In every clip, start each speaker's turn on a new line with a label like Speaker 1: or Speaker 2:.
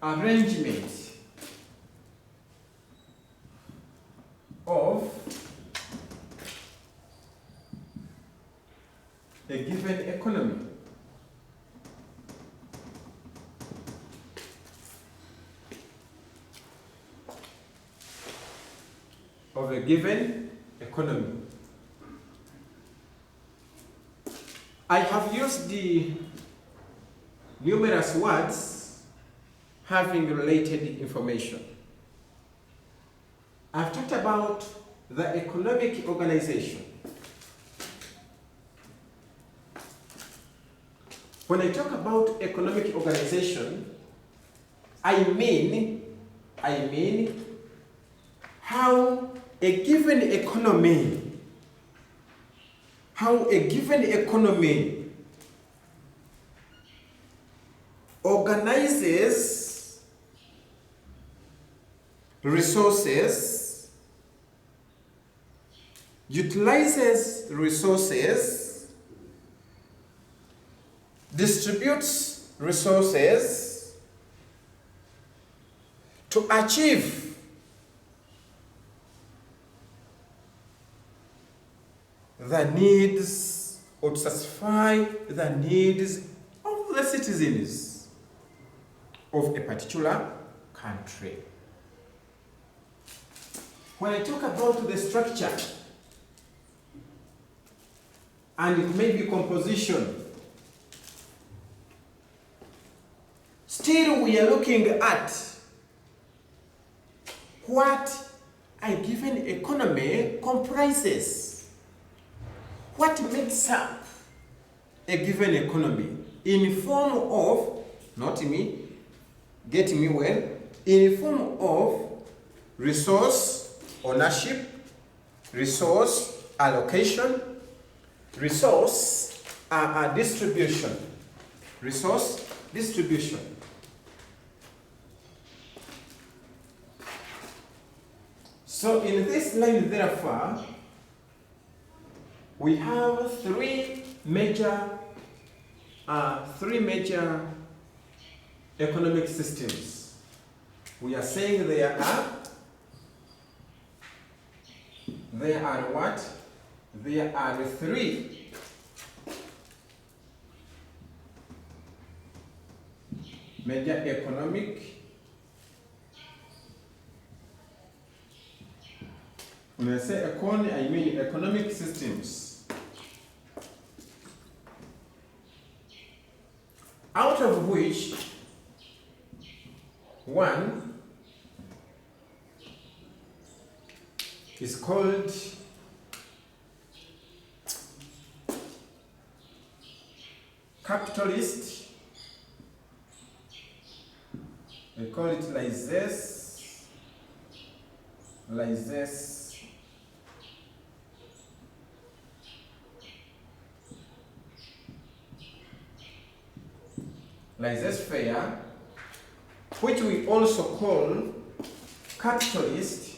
Speaker 1: arrangement of a given economy. Of a given economy. I have used the numerous words having related information. I've talked about the economic organization. When I talk about economic organization, I mean how a given economy organizes resources, utilizes resources, distributes resources to achieve the needs or to satisfy the needs of the citizens of a particular country. When I talk about the structure and maybe composition, still we are looking at what a given economy comprises. What makes up a given economy in form of, not me, get me well, in form of resource ownership, resource allocation, resource distribution, resource distribution. So in this line, therefore, we have three major economic systems. We are saying there are what? There are three major economic. When I say economy, I mean economic systems. Out of which one is called capitalist. We call it laissez-faire, which we also call capitalist,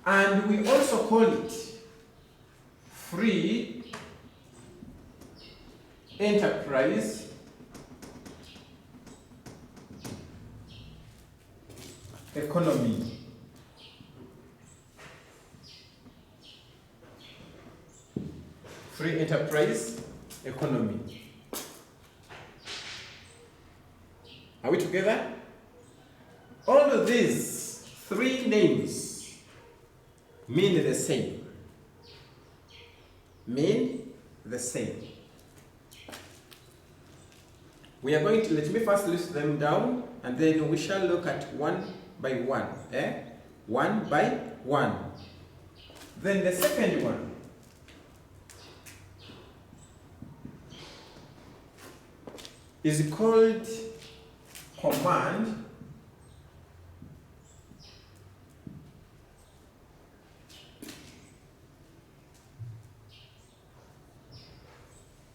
Speaker 1: and we also call it free enterprise economy. Free enterprise economy. Are we together? All of these three names mean the same. We are going to, let me first list them down and then we shall look at one by one. One by one. Then the second one. Is called command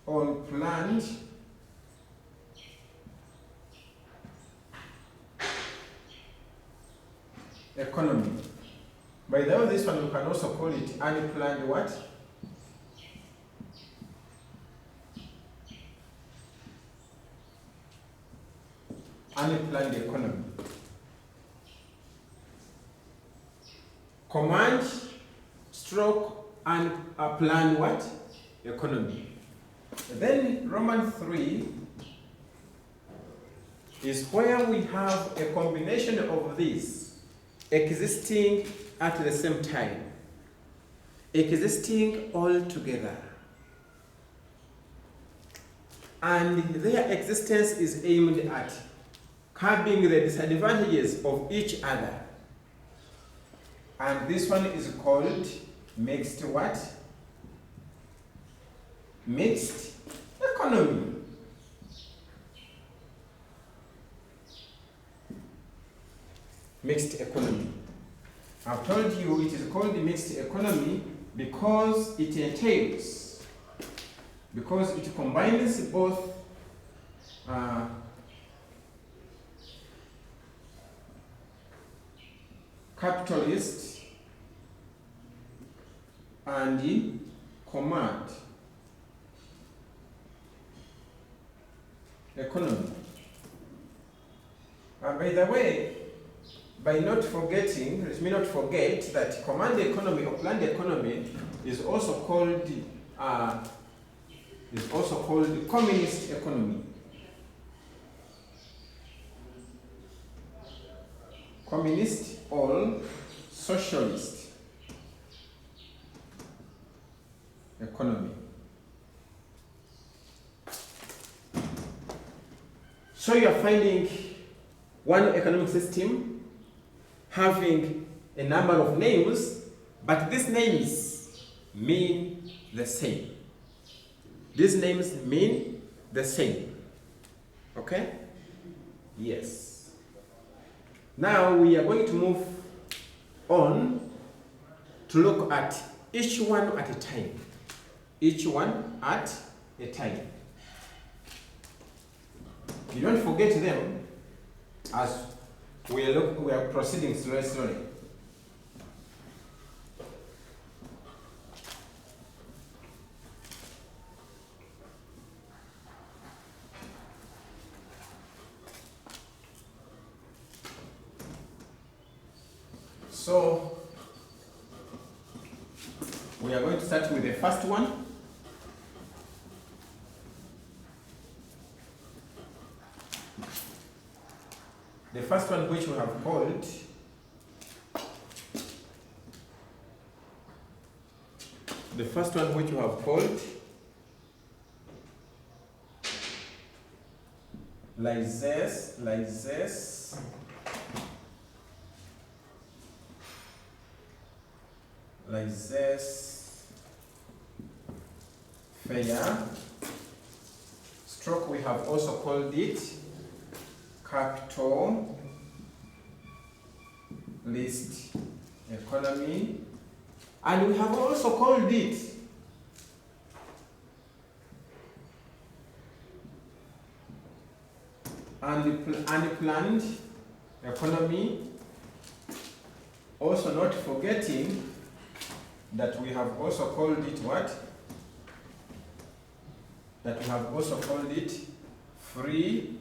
Speaker 1: or planned economy. By the way, this one we can also call it unplanned what? Unplanned economy. Command stroke unplanned what? Economy. Then Roman 3 is where we have a combination of these existing at the same time, existing all together, and their existence is aimed at curbing the disadvantages of each other. And this one is called mixed what? Mixed economy. Mixed economy. I've told you it is called mixed economy because it entails, because it combines both capitalist and command economy. By the way, by not forgetting, let me not forget that command economy or planned economy is also called communist economy. Communist or socialist economy. So you are finding one economic system having a number of names, but these names mean the same. These names mean the same. Okay? Yes. Now we are going to move on to look at each one at a time. Each one at a time. You don't forget them as we are proceeding slowly. So we are going to start with the first one. The first one which we have called laissez-faire stroke, we have also called it capitalist economy, and we have also called it unplanned economy, also not forgetting that we have also called it what? That we have also called it free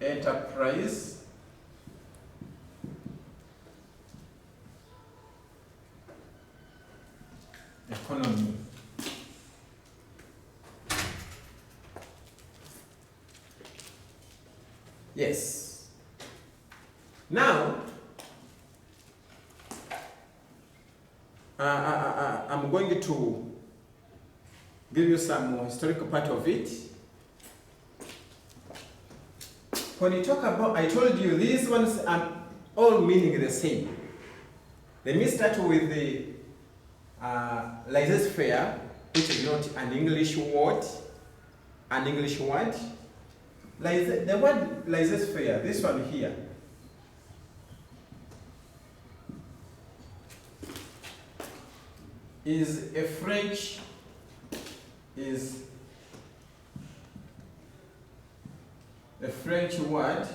Speaker 1: enterprise economy. Yes. Now, I'm going to give you some historical part of it. When you talk about, I told you these ones are all meaning the same. Let me start with the laissez-faire, which is not an English word. The word laissez-faire, this one here, is a French word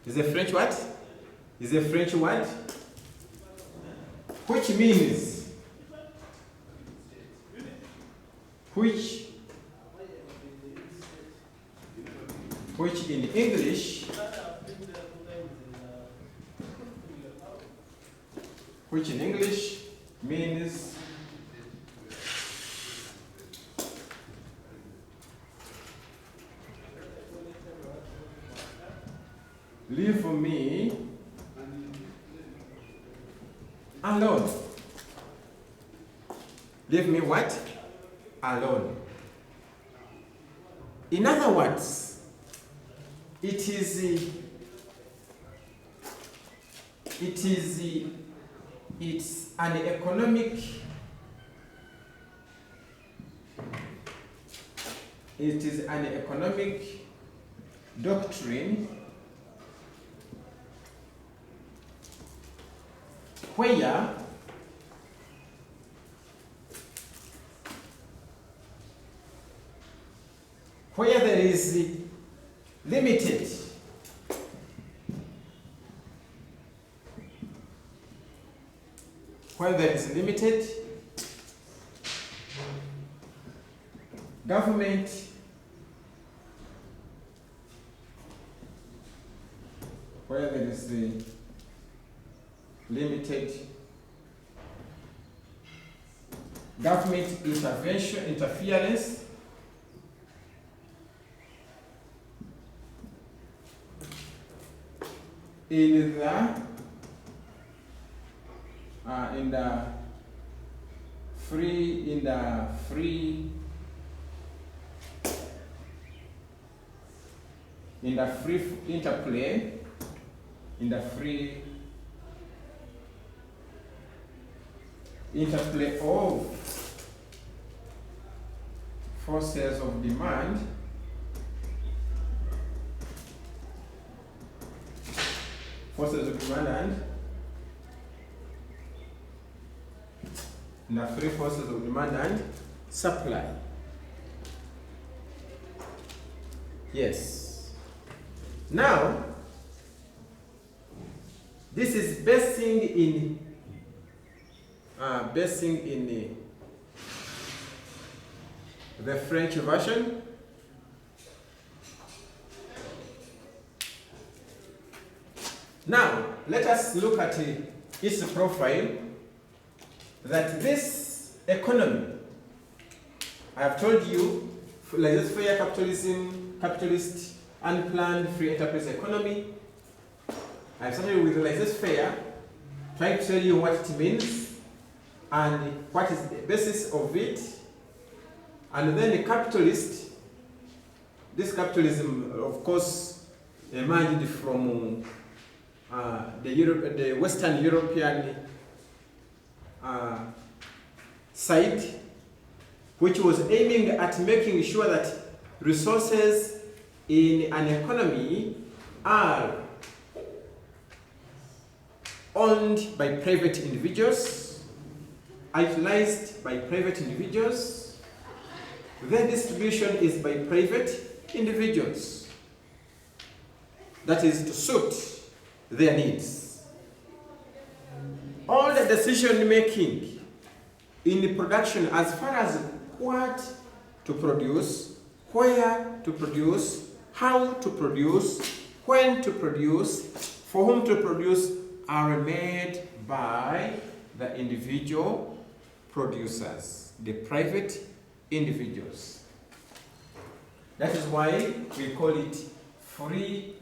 Speaker 1: Is a French what? Is a French word, which means, which in English, means leave me alone. Leave me what? Alone. In other words, it's an economic, doctrine where there is limited government interference in the free interplay, in the free interplay of forces of demand and in the free forces of demand and supply. Yes. Now, this is basing in the French version. Now, let us look at its profile. That this economy, I have told you, laissez-faire capitalism, capitalist, unplanned free enterprise economy. I have started with laissez-faire, trying to tell you what it means and what is the basis of it. And then the capitalist, this capitalism, of course, emerged from the Western European side, which was aiming at making sure that resources in an economy are owned by private individuals, utilized by private individuals, then distribution is by private individuals. That is to suit their needs. All the decision making in production, as far as what to produce, where to produce, how to produce, when to produce, for whom to produce, are made by the individual producers, the private individuals. That is why we call it free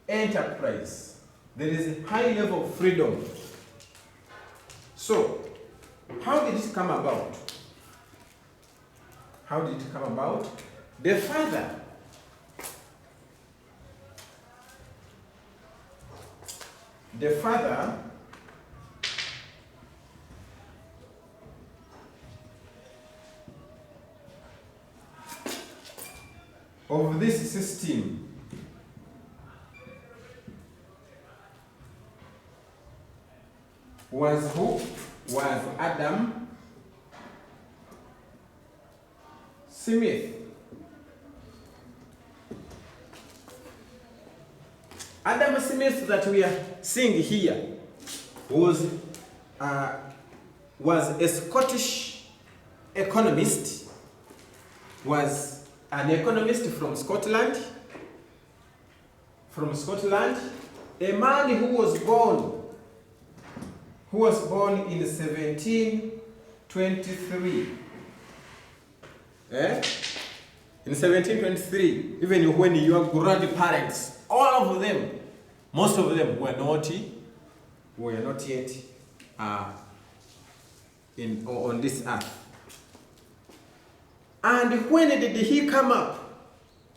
Speaker 1: enterprise. There is a high level of freedom. So, how did it come about? How did it come about? The father of this system was who? Was Adam Smith. Adam Smith that we are seeing here was a Scottish economist, was an economist from Scotland, a man who was born in 1723. In 1723, even when your grandparents, all of them, most of them were not yet on this earth. And when did he come up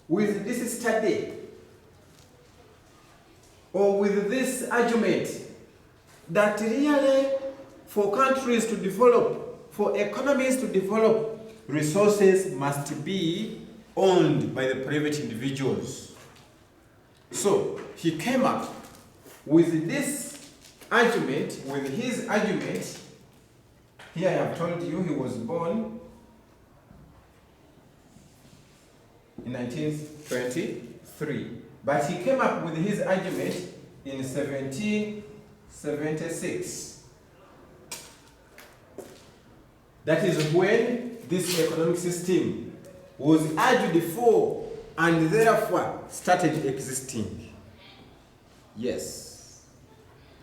Speaker 1: with this study or with this argument that really for countries to develop, for economies to develop, resources must be owned by the private individuals? So he came up with this argument, with his argument. Here I have told you he was born in 1923, but he came up with his argument in 1776. That is when this economic system was argued for and therefore started existing. Yes.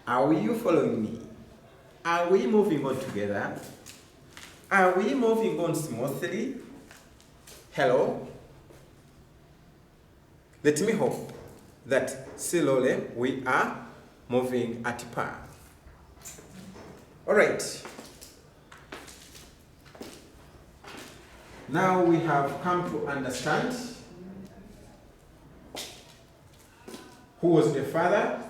Speaker 1: Are you following me? Are we moving on together? Are we moving on smoothly? Hello? Let me hope that slowly we are moving at par. All right. Now we have come to understand who was the father